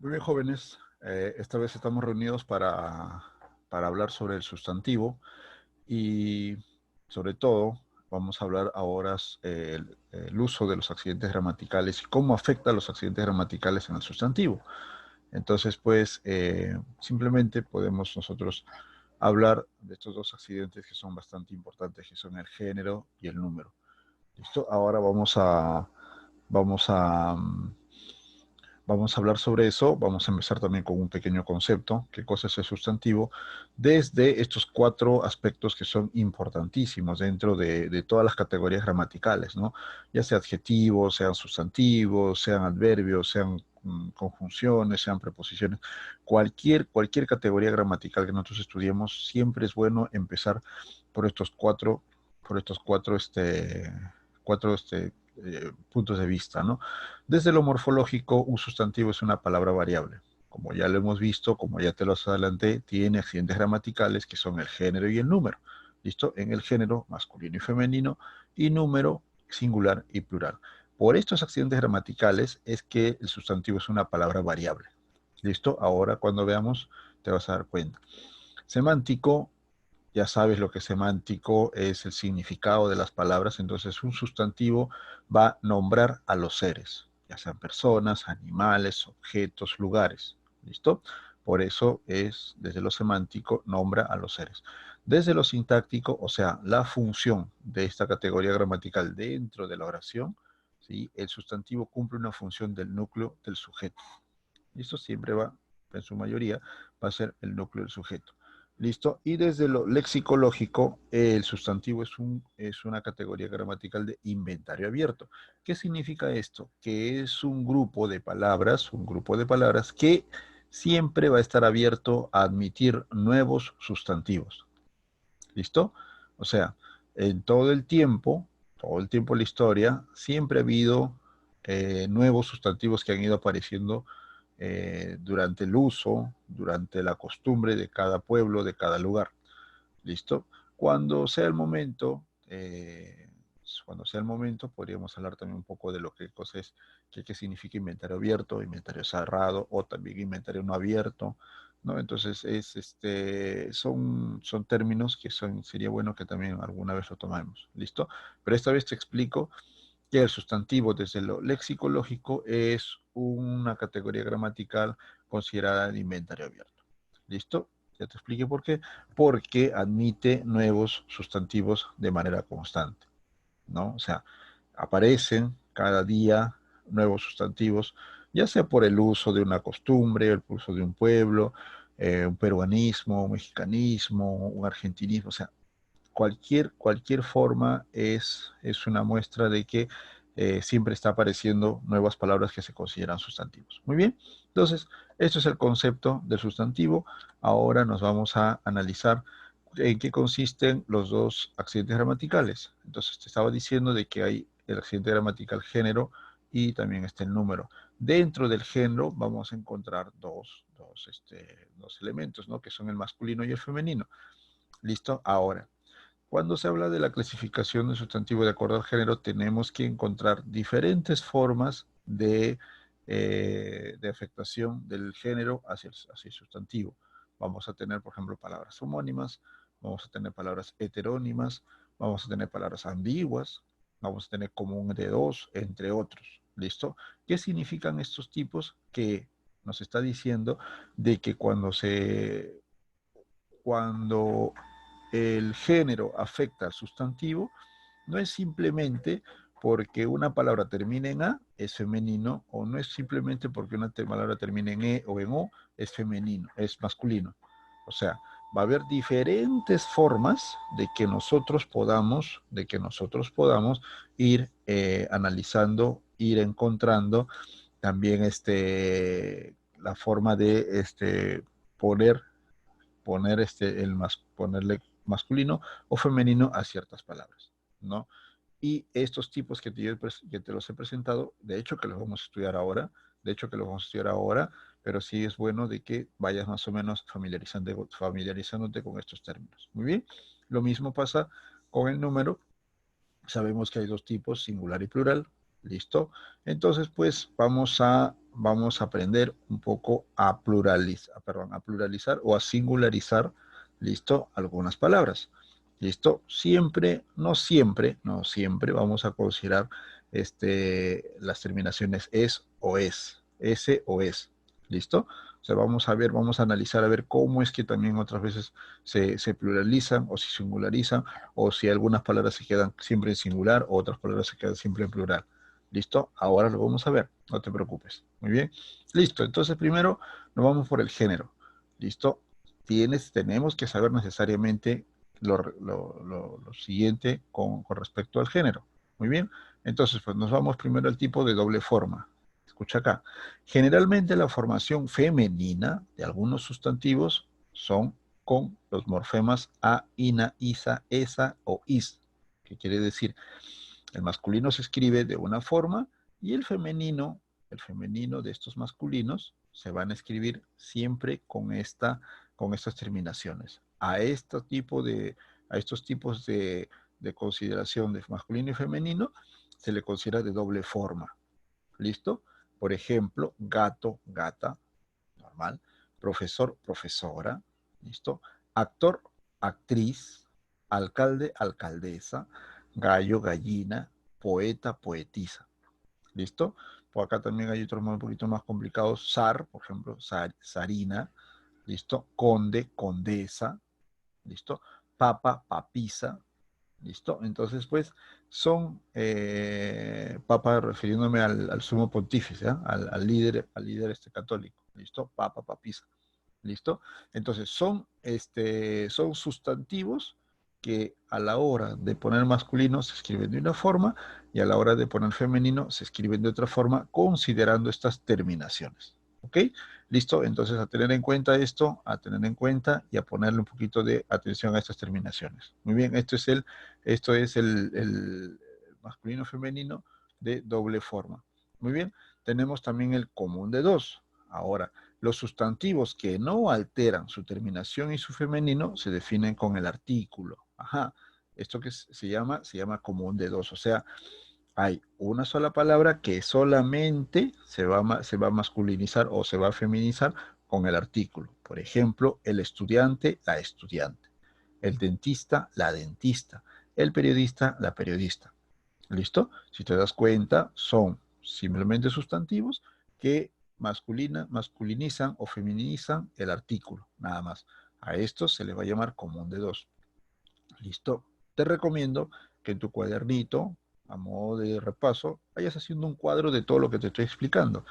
Muy bien, jóvenes. Esta vez estamos reunidos para hablar sobre el sustantivo y sobre todo vamos a hablar ahora el uso de los accidentes gramaticales y cómo afecta a los accidentes gramaticales en el sustantivo. Entonces, pues, simplemente podemos nosotros hablar de estos dos accidentes que son bastante importantes, que son el género y el número. ¿Listo? Ahora vamos a, mm, Vamos a hablar sobre eso. Vamos a empezar también con un pequeño concepto, qué cosa es el sustantivo, desde estos cuatro aspectos que son importantísimos dentro de todas las categorías gramaticales, ¿no? Ya sea adjetivos, sean sustantivos, sean adverbios, sean conjunciones, sean preposiciones, cualquier categoría gramatical que nosotros estudiemos, siempre es bueno empezar por estos cuatro, por estos cuatro puntos de vista, ¿no? Desde lo morfológico, un sustantivo es una palabra variable. Como ya lo hemos visto, como ya te los adelanté, tiene accidentes gramaticales que son el género y el número. ¿Listo? En el género masculino y femenino y número singular y plural. Por estos accidentes gramaticales es que el sustantivo es una palabra variable. ¿Listo? Ahora cuando veamos te vas a dar cuenta. Semántico, ya sabes lo que es semántico, es el significado de las palabras, entonces un sustantivo va a nombrar a los seres, ya sean personas, animales, objetos, lugares. ¿Listo? Por eso es, desde lo semántico, nombra a los seres. Desde lo sintáctico, o sea, la función de esta categoría gramatical dentro de la oración, ¿sí? El sustantivo cumple una función del núcleo del sujeto. Y esto siempre va, en su mayoría, va a ser el núcleo del sujeto. ¿Listo? Y desde lo lexicológico, el sustantivo es una categoría gramatical de inventario abierto. ¿Qué significa esto? Que es un grupo de palabras que siempre va a estar abierto a admitir nuevos sustantivos. ¿Listo? O sea, en todo el tiempo de la historia, siempre ha habido nuevos sustantivos que han ido apareciendo durante el uso, durante la costumbre de cada pueblo, de cada lugar. ¿Listo? Cuando sea el momento, cuando sea el momento, podríamos hablar también un poco de lo que cosa es, qué significa inventario abierto, inventario cerrado o también inventario no abierto, ¿no? Entonces son términos que sería bueno que también alguna vez lo tomemos, ¿listo? Pero esta vez te explico que el sustantivo desde lo lexicológico es una categoría gramatical considerada de inventario abierto. ¿Listo? Ya te expliqué por qué. Porque admite nuevos sustantivos de manera constante, ¿no? O sea, aparecen cada día nuevos sustantivos, ya sea por el uso de una costumbre, el uso de un pueblo, un peruanismo, un mexicanismo, un argentinismo, o sea, cualquier forma es una muestra de que siempre está apareciendo nuevas palabras que se consideran sustantivos. Muy bien, entonces, esto es el concepto del sustantivo. Ahora nos vamos a analizar en qué consisten los dos accidentes gramaticales. Entonces, te estaba diciendo de que hay el accidente gramatical género y también está el número. Dentro del género vamos a encontrar dos elementos, ¿no? Que son el masculino y el femenino. ¿Listo? Ahora, cuando se habla de la clasificación de sustantivo de acuerdo al género, tenemos que encontrar diferentes formas de afectación del género hacia el sustantivo. Vamos a tener, por ejemplo, palabras homónimas, vamos a tener palabras heterónimas, vamos a tener palabras ambiguas, vamos a tener común de dos, entre otros. ¿Listo? ¿Qué significan estos tipos? Que nos está diciendo de que cuando el género afecta al sustantivo, no es simplemente porque una palabra termine en A, es femenino, o no es simplemente porque una palabra termine en E o en O, es femenino, es masculino. O sea, va a haber diferentes formas de que nosotros podamos ir analizando, ir encontrando también la forma de poner ponerle masculino o femenino a ciertas palabras, ¿no? Y estos tipos que te los he presentado, de hecho que los vamos a estudiar ahora, pero sí es bueno de que vayas más o menos familiarizándote con estos términos. Muy bien, lo mismo pasa con el número. Sabemos que hay dos tipos, singular y plural. ¿Listo? Entonces, pues vamos a aprender un poco a pluralizar o a singularizar, ¿listo? Algunas palabras. ¿Listo? Siempre, no siempre vamos a considerar las terminaciones es o es, ese o es. ¿Listo? O sea, vamos a ver, vamos a analizar a ver cómo es que también otras veces se pluralizan o se singularizan, o si algunas palabras se quedan siempre en singular o otras palabras se quedan siempre en plural. ¿Listo? Ahora lo vamos a ver, no te preocupes. Muy bien. Listo, entonces primero nos vamos por el género. ¿Listo? Tenemos que saber necesariamente lo siguiente con respecto al género. Muy bien. Entonces, pues nos vamos primero al tipo de doble forma. Escucha acá. Generalmente la formación femenina de algunos sustantivos son con los morfemas a, ina, isa, esa o is. ¿Qué quiere decir? El masculino se escribe de una forma y el femenino de estos masculinos se van a escribir siempre con estas terminaciones. A estos tipos de consideración de masculino y femenino se le considera de doble forma. ¿Listo? Por ejemplo, gato, gata, normal. Profesor, profesora. ¿Listo? Actor, actriz. Alcalde, alcaldesa. Gallo, gallina. Poeta, poetisa. ¿Listo? Por acá también hay otros un poquito más complicados. Zar, por ejemplo, zarina. ¿Listo? Conde, condesa. ¿Listo? Papa, papisa. ¿Listo? Entonces, pues, son papa refiriéndome al sumo pontífice, ¿eh? Al líder católico. ¿Listo? Papa, papisa. ¿Listo? Entonces, son sustantivos que a la hora de poner masculino se escriben de una forma y a la hora de poner femenino se escriben de otra forma, considerando estas terminaciones. ¿Ok? ¿Listo? Entonces, a tener en cuenta esto, a tener en cuenta y a ponerle un poquito de atención a estas terminaciones. Muy bien, esto es el masculino femenino de doble forma. Muy bien, tenemos también el común de dos. Ahora, los sustantivos que no alteran su terminación y su femenino se definen con el artículo. Ajá. Esto que se llama común de dos. O sea, hay una sola palabra que solamente se va a masculinizar o se va a feminizar con el artículo. Por ejemplo, el estudiante, la estudiante. El dentista, la dentista. El periodista, la periodista. ¿Listo? Si te das cuenta, son simplemente sustantivos que masculinizan o feminizan el artículo, nada más. A esto se le va a llamar común de dos. ¿Listo? Te recomiendo que en tu cuadernito, a modo de repaso, vayas haciendo un cuadro de todo lo que te estoy explicando.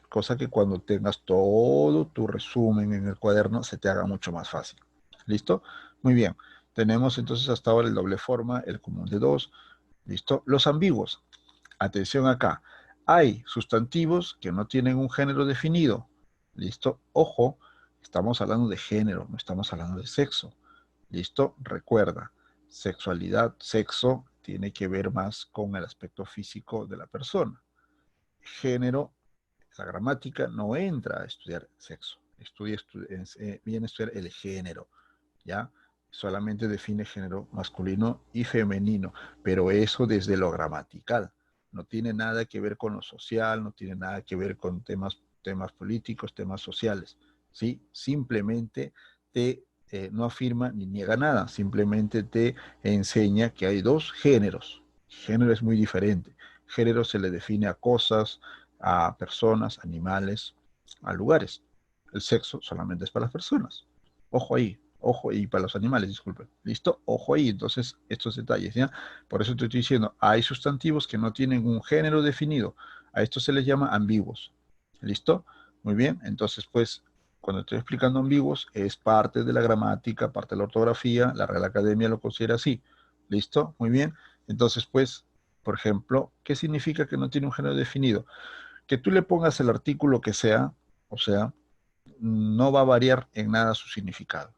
Cosa que cuando tengas todo tu resumen en el cuaderno se te haga mucho más fácil. ¿Listo? Muy bien. Tenemos entonces hasta ahora el doble forma, el común de dos. ¿Listo? Los ambiguos. Atención acá. Hay sustantivos que no tienen un género definido. ¿Listo? Ojo, estamos hablando de género, no estamos hablando de sexo. ¿Listo? Recuerda, sexualidad, sexo, tiene que ver más con el aspecto físico de la persona. Género, la gramática no entra a estudiar sexo. Viene a estudiar el género, ¿ya? Solamente define género masculino y femenino, pero eso desde lo gramatical. No tiene nada que ver con lo social, no tiene nada que ver con temas políticos, temas sociales, ¿sí? Simplemente no afirma ni niega nada, simplemente te enseña que hay dos géneros. Género es muy diferente. Género se le define a cosas, a personas, animales, a lugares. El sexo solamente es para las personas. Ojo ahí, para los animales, disculpen. ¿Listo? Ojo ahí, entonces, estos detalles, ¿ya? Por eso te estoy diciendo, hay sustantivos que no tienen un género definido. A esto se les llama ambiguos. ¿Listo? Muy bien, entonces, pues, cuando estoy explicando ambiguos, es parte de la gramática, parte de la ortografía, la Real Academia lo considera así. ¿Listo? Muy bien. Entonces, pues, por ejemplo, ¿qué significa que no tiene un género definido? Que tú le pongas el artículo que sea, o sea, no va a variar en nada su significado.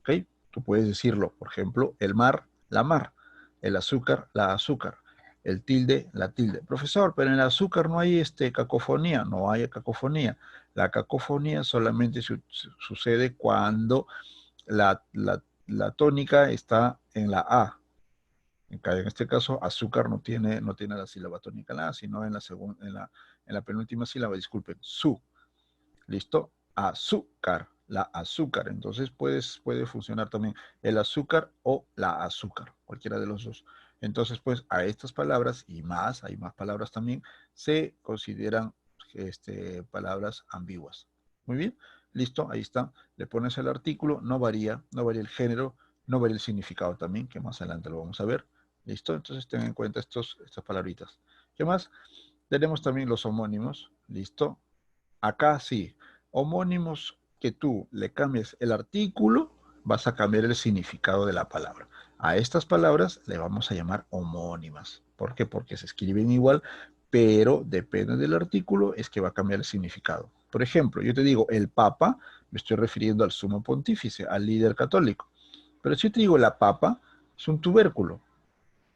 ¿Ok? Tú puedes decirlo, por ejemplo, el mar, la mar, el azúcar, la azúcar, el tilde, la tilde. Profesor, pero en el azúcar no hay cacofonía, no hay cacofonía. La cacofonía solamente sucede cuando la tónica está en la A. En este caso, azúcar no tiene la sílaba tónica en la A, sino en la en la penúltima sílaba, disculpen, su. ¿Listo? Azúcar, la azúcar. Entonces puede funcionar también el azúcar o la azúcar, cualquiera de los dos. Entonces, pues a estas palabras y más, hay más palabras también, se consideran palabras ambiguas. Muy bien, listo, ahí está. Le pones el artículo, no varía el género, no varía el significado también, que más adelante lo vamos a ver. ¿Listo? Entonces ten en cuenta estas palabritas. ¿Qué más? Tenemos también los homónimos. ¿Listo? Acá sí, homónimos que tú le cambies el artículo, vas a cambiar el significado de la palabra. A estas palabras le vamos a llamar homónimas. ¿Por qué? Porque se escriben igual, pero depende del artículo, es que va a cambiar el significado. Por ejemplo, yo te digo el Papa, me estoy refiriendo al sumo pontífice, al líder católico. Pero si yo te digo la papa, es un tubérculo,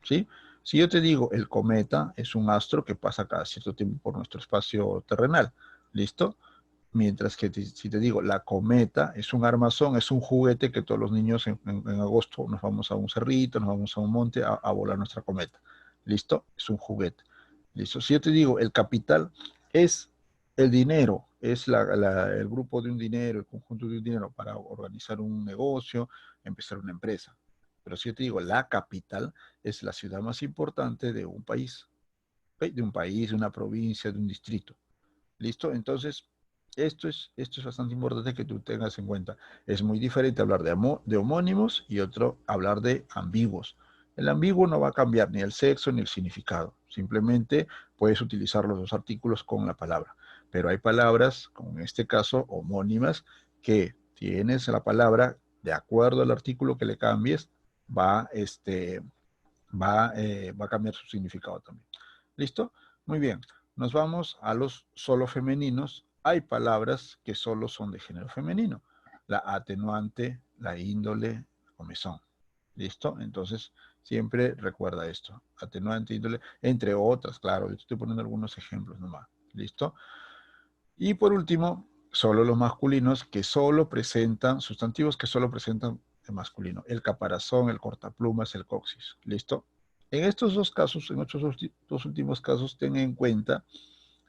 ¿sí? Si yo te digo el cometa, es un astro que pasa cada cierto tiempo por nuestro espacio terrenal. ¿Listo? Mientras que si te digo, la cometa es un armazón, es un juguete que todos los niños en agosto nos vamos a un cerrito, nos vamos a un monte a volar nuestra cometa. ¿Listo? Es un juguete. ¿Listo? Si yo te digo, el capital es el dinero, es el grupo de un dinero, el conjunto de un dinero para organizar un negocio, empezar una empresa. Pero si yo te digo, la capital es la ciudad más importante de un país, ¿ok? De un país, de una provincia, de un distrito. ¿Listo? Entonces, esto es bastante importante que tú tengas en cuenta. Es muy diferente hablar de homónimos y otro hablar de ambiguos. El ambiguo no va a cambiar ni el sexo ni el significado. Simplemente puedes utilizar los dos artículos con la palabra. Pero hay palabras, como en este caso, homónimas, que tienes la palabra, de acuerdo al artículo que le cambies, va, va a cambiar su significado también. ¿Listo? Muy bien. Nos vamos a los solo femeninos. Hay palabras que solo son de género femenino. La atenuante, la índole, comezón. ¿Listo? Entonces, siempre recuerda esto. Atenuante, índole, entre otras, claro. Yo estoy poniendo algunos ejemplos nomás. ¿Listo? Y por último, solo los masculinos que solo presentan, sustantivos que solo presentan el masculino. El caparazón, el cortaplumas, el coxis. ¿Listo? En estos dos casos, en estos dos últimos casos, ten en cuenta,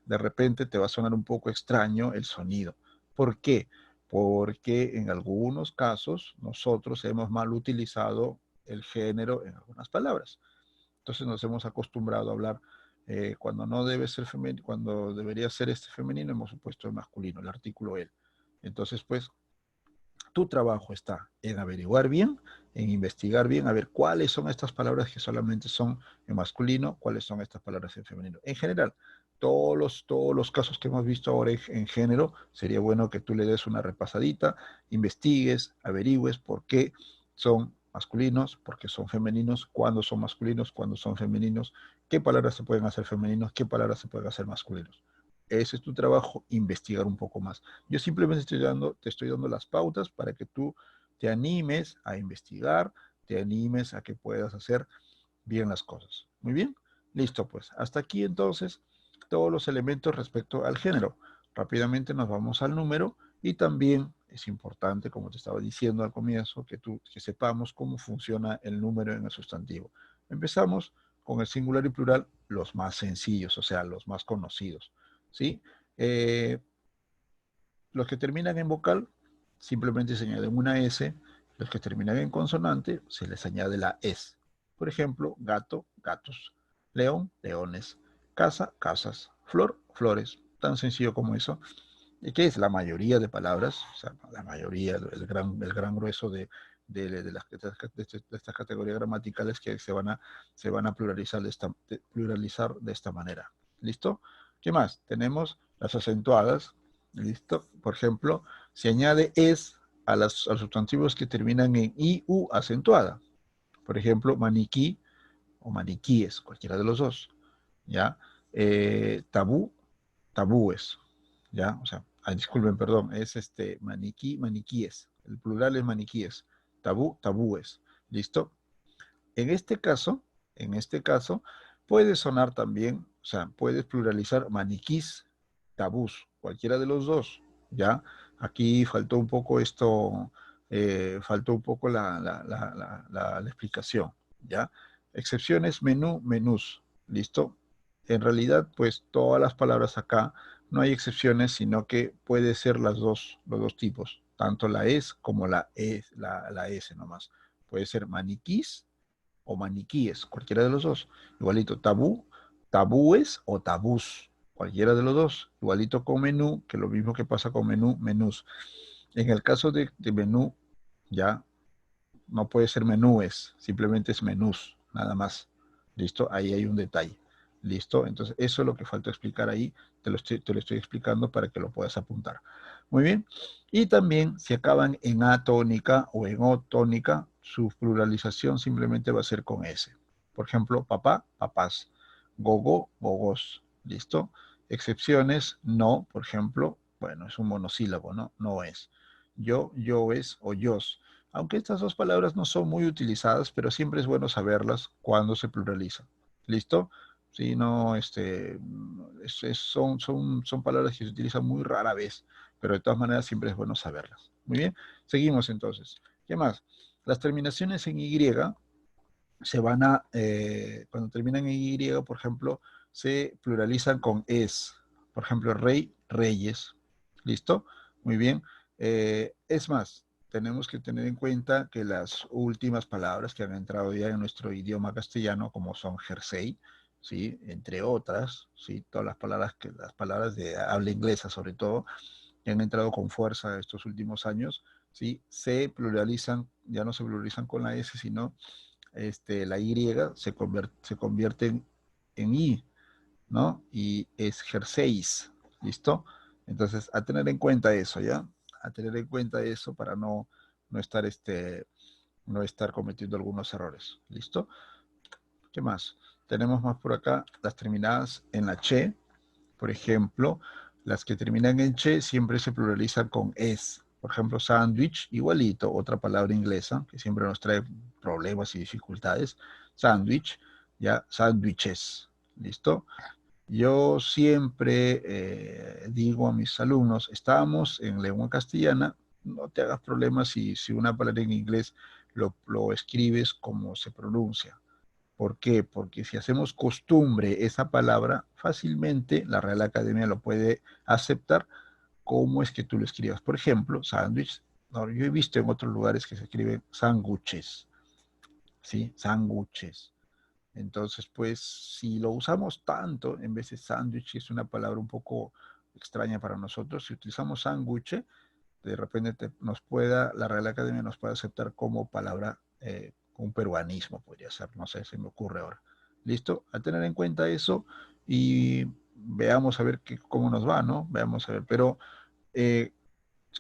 de repente te va a sonar un poco extraño el sonido. ¿Por qué? Porque en algunos casos nosotros hemos mal utilizado el género en algunas palabras. Entonces nos hemos acostumbrado a hablar cuando no debe ser femenino, cuando debería ser este femenino, hemos puesto el masculino, el artículo él. Entonces, pues, tu trabajo está en averiguar bien, en investigar bien, a ver cuáles son estas palabras que solamente son en masculino, cuáles son estas palabras en femenino. En general, todos los casos que hemos visto ahora en género, sería bueno que tú le des una repasadita, investigues, averigües por qué son masculinos, por qué son femeninos, cuándo son masculinos, cuándo son femeninos, qué palabras se pueden hacer femeninos, qué palabras se pueden hacer masculinos. Ese es tu trabajo, investigar un poco más. Yo simplemente te estoy dando las pautas para que tú te animes a investigar, te animes a que puedas hacer bien las cosas. Muy bien, listo pues. Hasta aquí entonces todos los elementos respecto al género. Rápidamente nos vamos al número y también es importante, como te estaba diciendo al comienzo, que sepamos cómo funciona el número en el sustantivo. Empezamos con el singular y plural, los más sencillos, o sea, los más conocidos. ¿Sí? Eh, los que terminan en vocal simplemente se añaden una S, los que terminan en consonante se les añade la S. Por ejemplo, gato, gatos, león, leones, casa, casas, flor, flores. Tan sencillo como eso. ¿Y qué es? La mayoría de palabras, o sea, la mayoría, el gran grueso de estas categorías gramaticales que se van a pluralizar de esta manera. ¿Listo? ¿Qué más? Tenemos las acentuadas. ¿Listo? Por ejemplo, se añade es a los sustantivos que terminan en i, u acentuada. Por ejemplo, maniquí o maniquíes, cualquiera de los dos. ¿Ya? Tabú, tabúes. ¿Ya? O sea, disculpen, perdón, es maniquí, maniquíes. El plural es maniquíes. Tabú, tabúes. ¿Listo? En este caso, en este caso, puede sonar también, o sea, puedes pluralizar maniquís, tabús, cualquiera de los dos, ¿ya? Aquí faltó un poco esto, faltó un poco la explicación, ¿ya? Excepciones, menú, menús, ¿listo? En realidad, pues todas las palabras acá, no hay excepciones, sino que puede ser los dos tipos, tanto la es como la S nomás. Puede ser maniquís o maniquíes, cualquiera de los dos. Igualito tabú, tabúes o tabús, cualquiera de los dos. Igualito con menú, que lo mismo que pasa con menú, menús. En el caso de menú, ya no puede ser menúes, simplemente es menús, nada más. ¿Listo? Ahí hay un detalle. ¿Listo? Entonces, eso es lo que falta explicar ahí. Te lo estoy explicando para que lo puedas apuntar. Muy bien. Y también, si acaban en A tónica o en O tónica, su pluralización simplemente va a ser con S. Por ejemplo, papá, papás. Gogo, gogos. ¿Listo? Excepciones, no, por ejemplo, bueno, es un monosílabo, ¿no? No es. Yo es o yos. Aunque estas dos palabras no son muy utilizadas, pero siempre es bueno saberlas cuando se pluraliza. ¿Listo? Sí, no, son palabras que se utilizan muy rara vez, pero de todas maneras siempre es bueno saberlas. Muy bien, seguimos entonces. ¿Qué más? Las terminaciones en Y se van a, cuando terminan en Y, por ejemplo, se pluralizan con es. Por ejemplo, rey, reyes. ¿Listo? Muy bien. Es más, tenemos que tener en cuenta que las últimas palabras que han entrado ya en nuestro idioma castellano, como son jersey, ¿sí? Entre otras, ¿sí? Todas las palabras de habla inglesa sobre todo, que han entrado con fuerza estos últimos años, ¿sí? Se pluralizan, ya no se pluralizan con la S, sino la Y se convierte en I, ¿no? Y es jerseys, ¿listo? Entonces, a tener en cuenta eso, ¿ya? A tener en cuenta eso para no estar, no estar cometiendo algunos errores, ¿listo? ¿Qué más? Tenemos más por acá las terminadas en la che, por ejemplo, las que terminan en che siempre se pluralizan con es. Por ejemplo, sándwich, igualito, otra palabra inglesa que siempre nos trae problemas y dificultades. Sándwich, ya, sándwiches, ¿listo? Yo siempre digo a mis alumnos, estamos en lengua castellana, no te hagas problemas si una palabra en inglés lo escribes como se pronuncia. ¿Por qué? Porque si hacemos costumbre esa palabra, fácilmente la Real Academia lo puede aceptar como es que tú lo escribas. Por ejemplo, sándwich. No, yo he visto en otros lugares que se escriben sándwiches, ¿sí? Sándwiches. Entonces, pues, si lo usamos tanto, en vez de sándwich, que es una palabra un poco extraña para nosotros, si utilizamos sándwich, de repente la Real Academia nos puede aceptar como palabra, un peruanismo podría ser, no sé, se me ocurre ahora. ¿Listo? A tener en cuenta eso y veamos a ver cómo nos va, ¿no? Veamos a ver, pero eh,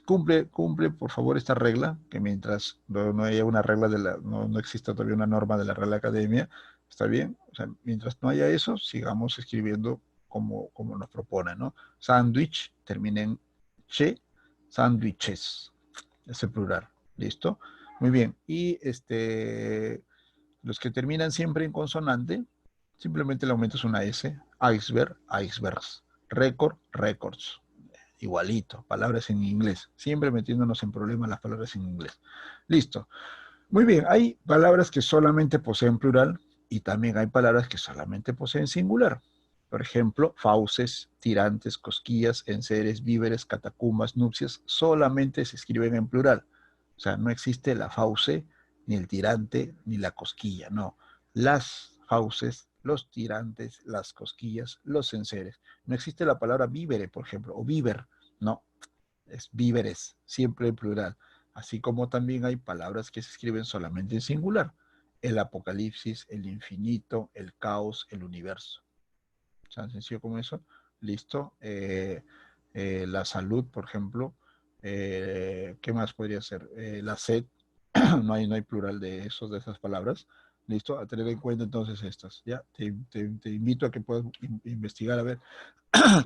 cumple por favor esta regla, que mientras no haya una regla no exista todavía una norma de la Real Academia, está bien, o sea, mientras no haya eso, sigamos escribiendo como nos propone, ¿no? Sándwich, termina en che, sándwiches, es el plural, ¿listo? Muy bien, y los que terminan siempre en consonante, simplemente le aumentas una S, iceberg, icebergs, récord, records, igualito, palabras en inglés, siempre metiéndonos en problemas las palabras en inglés. Listo. Muy bien, hay palabras que solamente poseen plural y también hay palabras que solamente poseen singular. Por ejemplo, fauces, tirantes, cosquillas, enseres, víveres, catacumbas, nupcias, solamente se escriben en plural. O sea, no existe la fauce, ni el tirante, ni la cosquilla, no. Las fauces, los tirantes, las cosquillas, los enseres. No existe la palabra vívere, por ejemplo, o víver, no, es víveres, siempre en plural. Así como también hay palabras que se escriben solamente en singular. El apocalipsis, el infinito, el caos, el universo. Tan sencillo como eso. Listo. La salud, por ejemplo. ¿Qué más podría ser? La sed. No hay plural de esas palabras. Listo. A tener en cuenta entonces estas. Ya. Te invito a que puedas investigar a ver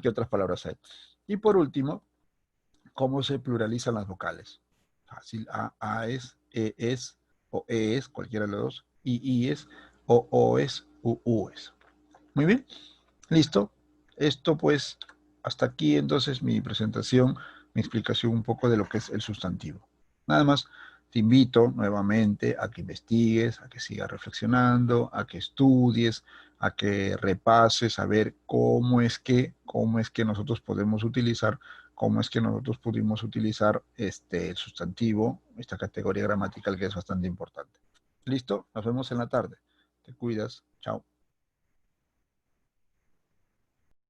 qué otras palabras hay. Y por último, ¿cómo se pluralizan las vocales? Fácil. A es, E es, o E es, cualquiera de los dos. I es, o es, U es. Muy bien. Listo. Esto pues, hasta aquí entonces mi presentación, mi explicación un poco de lo que es el sustantivo. Nada más. Te invito nuevamente a que investigues, a que sigas reflexionando, a que estudies, a que repases, a ver cómo es que nosotros podemos utilizar, cómo es que nosotros pudimos utilizar el sustantivo, esta categoría gramatical que es bastante importante. ¿Listo? Nos vemos en la tarde. Te cuidas. Chao.